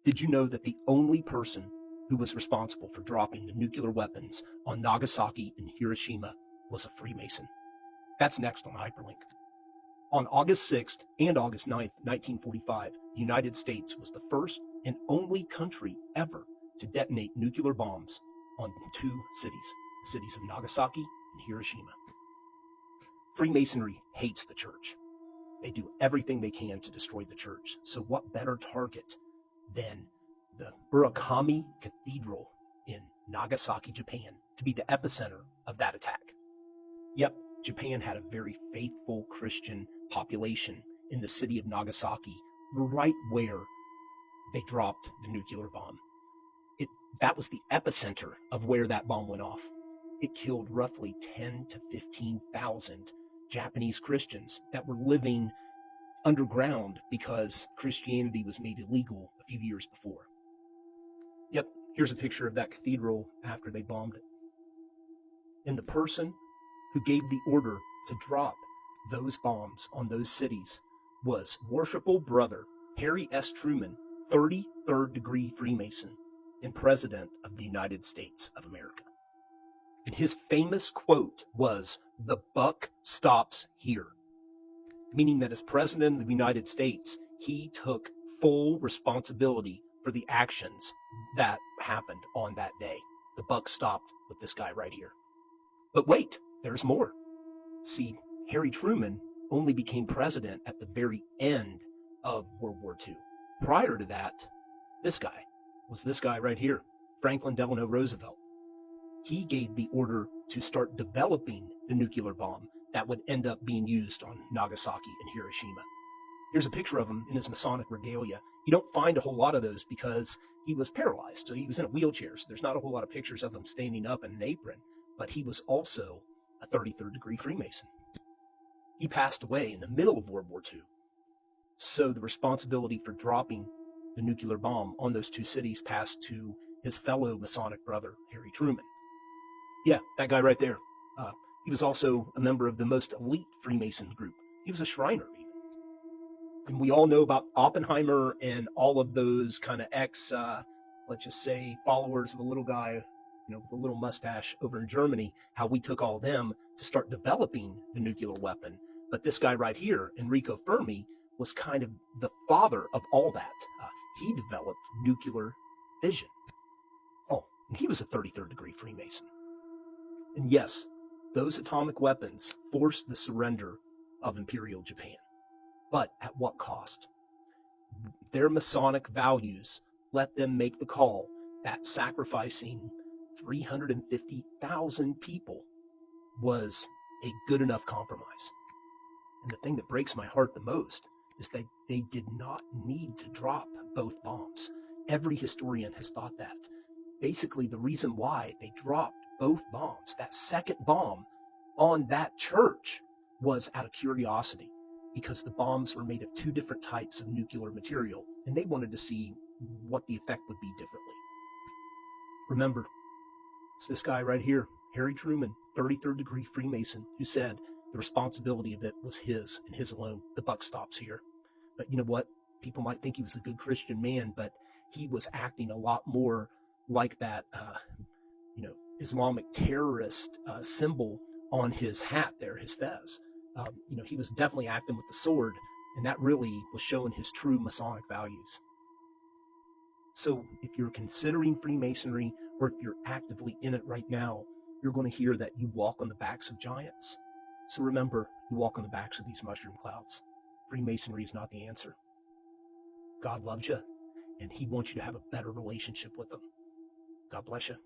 Did you know that the only person who was responsible for dropping the nuclear weapons on Nagasaki and Hiroshima was a Freemason? That's next on the Hyperlink. On August 6th and August 9th, 1945, the United States was the first and only country ever to detonate nuclear bombs on two cities, the cities of Nagasaki and Hiroshima. Freemasonry hates the church. They do everything they can to destroy the church. So what better target than the Urakami Cathedral in Nagasaki, Japan, to be the epicenter of that attack? Yep, Japan had a very faithful Christian population in the city of Nagasaki, right where they dropped the nuclear bomb. That was the epicenter of where that bomb went off. It killed roughly 10 to 15,000 Japanese Christians that were living underground because Christianity was made illegal a few years before. Yep, here's a picture of that cathedral after they bombed it. And the person who gave the order to drop those bombs on those cities was Worshipful Brother Harry S. Truman, 33rd degree Freemason and President of the United States of America. And his famous quote was, "The buck stops here," meaning that as President of the United States, he took full responsibility for the actions that happened on that day. The buck stopped with this guy right here. But wait, there's more. See, Harry Truman only became president at the very end of World War II. Prior to that, this guy was this guy right here, Franklin Delano Roosevelt. He gave the order to start developing the nuclear bomb that would end up being used on Nagasaki and Hiroshima. Here's a picture of him in his Masonic regalia. You don't find a whole lot of those because he was paralyzed, so he was in a wheelchair, so there's not a whole lot of pictures of him standing up in an apron, but he was also a 33rd degree Freemason. He passed away in the middle of World War II, so the responsibility for dropping the nuclear bomb on those two cities passed to his fellow Masonic brother, Harry Truman. Yeah, that guy right there. He was also a member of the most elite Freemason group. He was a Shriner, even. And we all know about Oppenheimer and all of those kind of let's just say, followers of the little guy, with a little mustache over in Germany, how we took all them to start developing the nuclear weapon. But this guy right here, Enrico Fermi, was kind of the father of all that. He developed nuclear fission. Oh, and he was a 33rd degree Freemason. And yes, those atomic weapons forced the surrender of Imperial Japan. But at what cost? Their Masonic values let them make the call that sacrificing 350,000 people was a good enough compromise. And the thing that breaks my heart the most is that they did not need to drop both bombs. Every historian has thought that. Basically, the reason why they dropped both bombs, that second bomb on that church, was out of curiosity, because the bombs were made of two different types of nuclear material, and they wanted to see what the effect would be differently. Remember, it's this guy right here, Harry Truman, 33rd degree Freemason, who said the responsibility of it was his and his alone. The buck stops here. But you know what? People might think he was a good Christian man, but he was acting a lot more like that, Islamic terrorist symbol on his hat there, his fez. He was definitely acting with the sword, and that really was showing his true Masonic values. So if you're considering Freemasonry, or if you're actively in it right now, you're going to hear that you walk on the backs of giants. So remember, you walk on the backs of these mushroom clouds. Freemasonry is not the answer. God loves you, and he wants you to have a better relationship with him. God bless you.